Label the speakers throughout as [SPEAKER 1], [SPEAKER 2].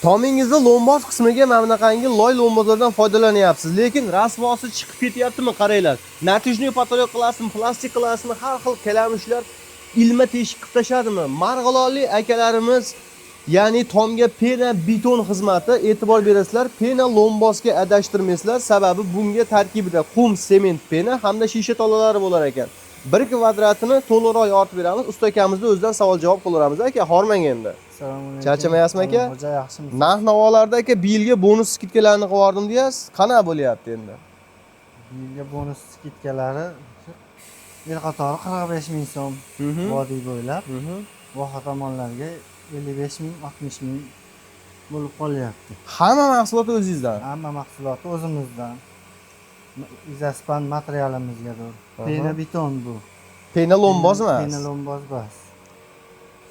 [SPEAKER 1] Tomingizda lomboz qismiga mana bunaqangi loy lombozlardan foydalanyapsiz, lekin rasvosi chiqib ketyaptimi qaranglar. Natijniy patolog qilasizmi, plastik qilasizmi, har xil kalamushlar ilma teshik qilib tashadimi? Marg'ilonlik akalarimiz ya'ni tomga pena beton xizmati e'tibor berasizlar, pena lombozga adashtirmaysizlar, sababi bunga tarkibida qum, sement, pena hamda shisha tolalari bo'lar ekan. 1 kvadratini to'liqroq yoritib beramiz. Usta akamizning o'zidan savol-javob qilaveramiz aka, hormang endi.
[SPEAKER 2] Assalomu alaykum.
[SPEAKER 1] Charchamayapsizmi aka?
[SPEAKER 2] Xo'ja, yaxshimisiz?
[SPEAKER 1] Narx-navolarda aka bu yilga bonus skidkalarni qilyaptim deyapsiz. Qanaqa bo'lyapti endi?
[SPEAKER 2] Bu yilga bonus skidkalari el qatori 45 ming so'm vodiy bo'ylab, voha tomonlarga 55 ming, 60 ming bo'lib qolyapti.
[SPEAKER 1] Hamma mahsulot o'zingizdan.
[SPEAKER 2] Hamma mahsuloti o'zimizdan. Izaspan materialimizgadir. Pena beton bu.
[SPEAKER 1] Pena lomboz emas.
[SPEAKER 2] Pena lomboz bas.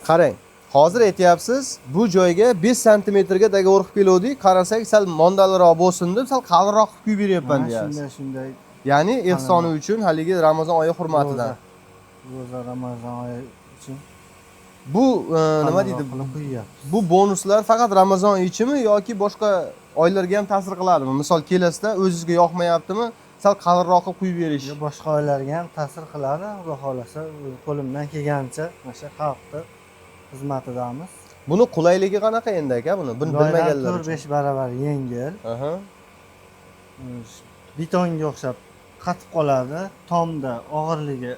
[SPEAKER 1] Qarang, hozir aytyapsiz, bu joyga 5 santimetrga dogovor qilib keldik, qarasak sal mondaliroq bo'lsin deb, sal qalinroq qilib quyib beryapman deyapsiz.
[SPEAKER 2] Shunday.
[SPEAKER 1] Ya'ni ehsoni uchun, haligi Ramazon oyi hurmatidan.
[SPEAKER 2] Ro'za Ramazon oyi uchun.
[SPEAKER 1] Bu nima deydi? Bu bonuslar faqat Ramazon oyichimi yoki boshqa oylarga ham ta'sir qiladimi? Misol kelasida o'zingizga yoqmayaptimi, sal qalinroq qilib quyib berish.
[SPEAKER 2] Boshqa oylarga ham ta'sir qiladi. Xudo xolasa, qo'limdan kelgancha o'sha xalqni xizmatidamiz.
[SPEAKER 1] Buni qulayligi qanaqa endi aka buni? Buni bilmaganlar.
[SPEAKER 2] 4-5 barobar yengil. Betonga o'xshab qatib qoladi. Tomda og'irligi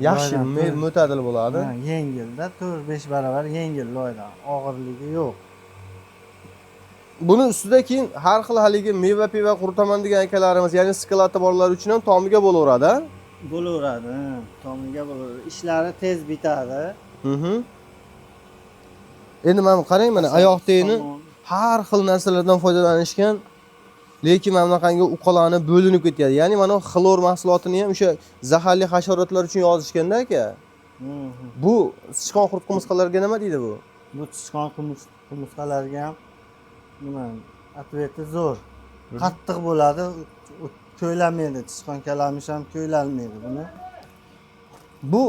[SPEAKER 1] yaxshi, mo'tadil bo'ladi.
[SPEAKER 2] Yengilda 4-5 barobar yengil loydan. Og'irligi yo'q.
[SPEAKER 1] Buni ustida keyin har xil haligi meva-peva quritaman degan akalarimiz, ya'ni skalati borlar uchun ham tomiga bo'laveradi.
[SPEAKER 2] Bo'laveradi, tomiga bo'laveradi. Ishlari tez bitadi.
[SPEAKER 1] Endi mana qarang, mana oyoq teyini har xil narsalardan foydalanishgan, lekin mana bunaqangi uqalarni bo'linib ketyapti. Ya'ni mana xlor mahsulotini ham o'sha zaharli hasharotlar uchun yozishganda aka. Bu sichqon qurtqumushqalarga nima deydi bu?
[SPEAKER 2] Bu sichqon qurtqumushqalarga ham nima, atveti zo'r. Qattiq bo'ladi, ko'ylanmaydi. Sichqon kalamish ham ko'ylanmaydi buni. Bu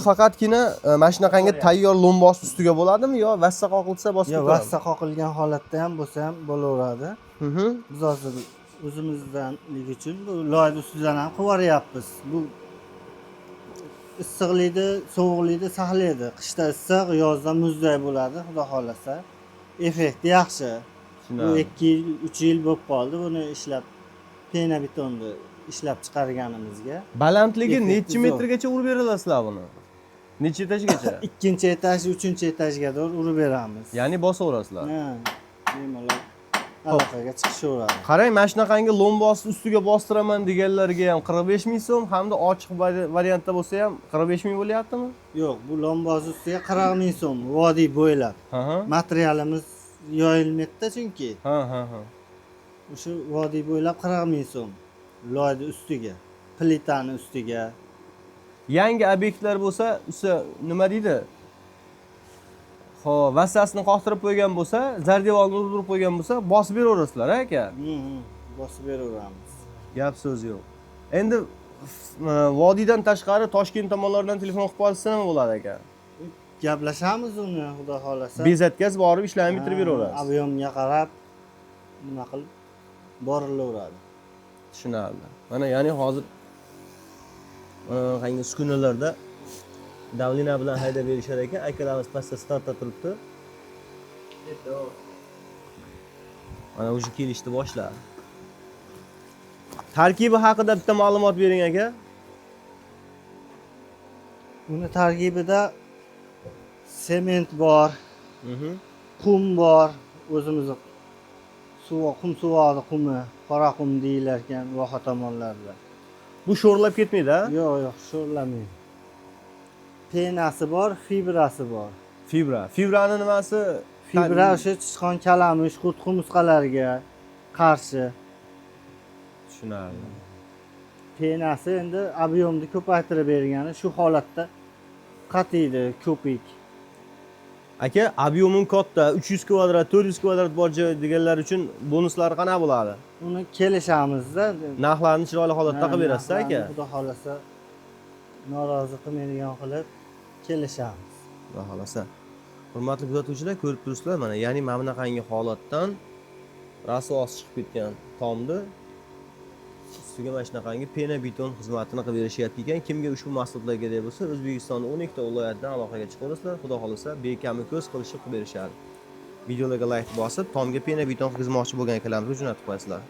[SPEAKER 2] faqatgina mana shunaqangi tayyor lomboz ustiga bo'ladimi yo vassa qoqilsa bosib ketadimi? Yo'q, vassa qoqilgan holatda ham bo'lsa ham bo'laveradi. Biz hozir o'zimizdanligi uchun bu loyni ustidan ham qilib yuboryapmiz. Bu issiqlikni, sovuqlikni saqlaydi. Qishda issiq, yozda muzday bo'ladi, xudo xolasa. Effekti yaxshi. Bu 2 yil, 3 yil bo'lib qoldi buni ishlab, pena betonni ishlab chiqarganimizga.
[SPEAKER 1] Balandligi necha metrgacha urib beralasizlar buni? Necha etajgacha?
[SPEAKER 2] 2-etaj, 3-etajga urib beramiz.
[SPEAKER 1] Ya'ni bosaverasizlar.
[SPEAKER 2] Ha, bemalol aloqaga chiqishaveradi.
[SPEAKER 1] Qarang, mana shunaqangi lombosni ustiga bostiraman deganlarga ham 45 ming so'm, hamda ochiq variantda bo'lsa ham 45 ming bo'lyaptimi?
[SPEAKER 2] Yo'q, bu lomboz ustiga 40 ming so'm vodiy bo'ylab. Materialimiz yoyilmaydi chunki. O'sha vodiy bo'ylab 40 ming so'm. Loyni ustiga, plitani ustiga.
[SPEAKER 1] Yangi obyektlar bo'lsa, o'sha nima deydi? Xo'p, vassasini qoqtirib qo'ygan bo'lsa, zardevolni urib qo'ygan bo'lsa, bosib beraverasizlar, aka?
[SPEAKER 2] Bosib beraveramiz.
[SPEAKER 1] Gap so'z yo'q. Endi vodiydan tashqari Toshkent tomonlardan telefon qilib qolsa nima bo'ladi aka?
[SPEAKER 2] Gaplashamiz uni, xudo xolasa.
[SPEAKER 1] Bezatkaz borib ishlarni bitirib beraverasiz.
[SPEAKER 2] Aviomga qarab nima qilib borilaveradi.
[SPEAKER 1] Tushunarli. Mana ya'ni hozir qanday uskunalarda davlina bilan haydab berishar ekan, akalarimiz pastda startda turibdi. Mana o'sha kelishni boshladi. Tarkibi haqida bitta ma'lumot bering aka.
[SPEAKER 2] Uni tarkibida sement bor, qum bor, o'zimizning qum suvog'i qumi, qora qum deyilar ekan voha tomonlarda.
[SPEAKER 1] Bu sho'rlab ketmaydi-a?
[SPEAKER 2] Yo'q, sho'rlamaydi. Penasi bor, fibrasi bor.
[SPEAKER 1] Fibrani nimasi?
[SPEAKER 2] Fibra o'sha sichqon kalamish, qurtqumushqalarga qarshi.
[SPEAKER 1] Tushunarli.
[SPEAKER 2] Penasi endi ob'yomni ko'paytirib bergani shu holatda qatiydi, ko'pik.
[SPEAKER 1] Aka, ob'yomim katta, 300 kvadrat, 400 kvadrat bor joy deganlar uchun bonuslar qanaqa bo'ladi?
[SPEAKER 2] Uni kelishamiz-da.
[SPEAKER 1] Narxlarni chiroyli holatda qilib berasiz aka.
[SPEAKER 2] Xudo xolasa norozi qilmaydigan qilib kelishamiz.
[SPEAKER 1] Xudo xolasa. Hurmatli kuzatuvchilar, ko'rib turibsizlar mana, ya'ni mana bunaqangi holatdan rasvosi chiqib ketgan tomni ustiga mana shunaqangi pena beton xizmatini qilib berishyapti ekan. Kimga ushbu mahsulotlar kerak bo'lsa, O'zbekistonning 12 ta viloyatidan aloqaga chiqaverasizlar. Xudo xolisa, bekami ko'z qilishib qilib berishadi. Videolarga like bosib, tomga pena beton qilmoqchi bo'lgan akalarimizni jo'natib qo'yasizlar.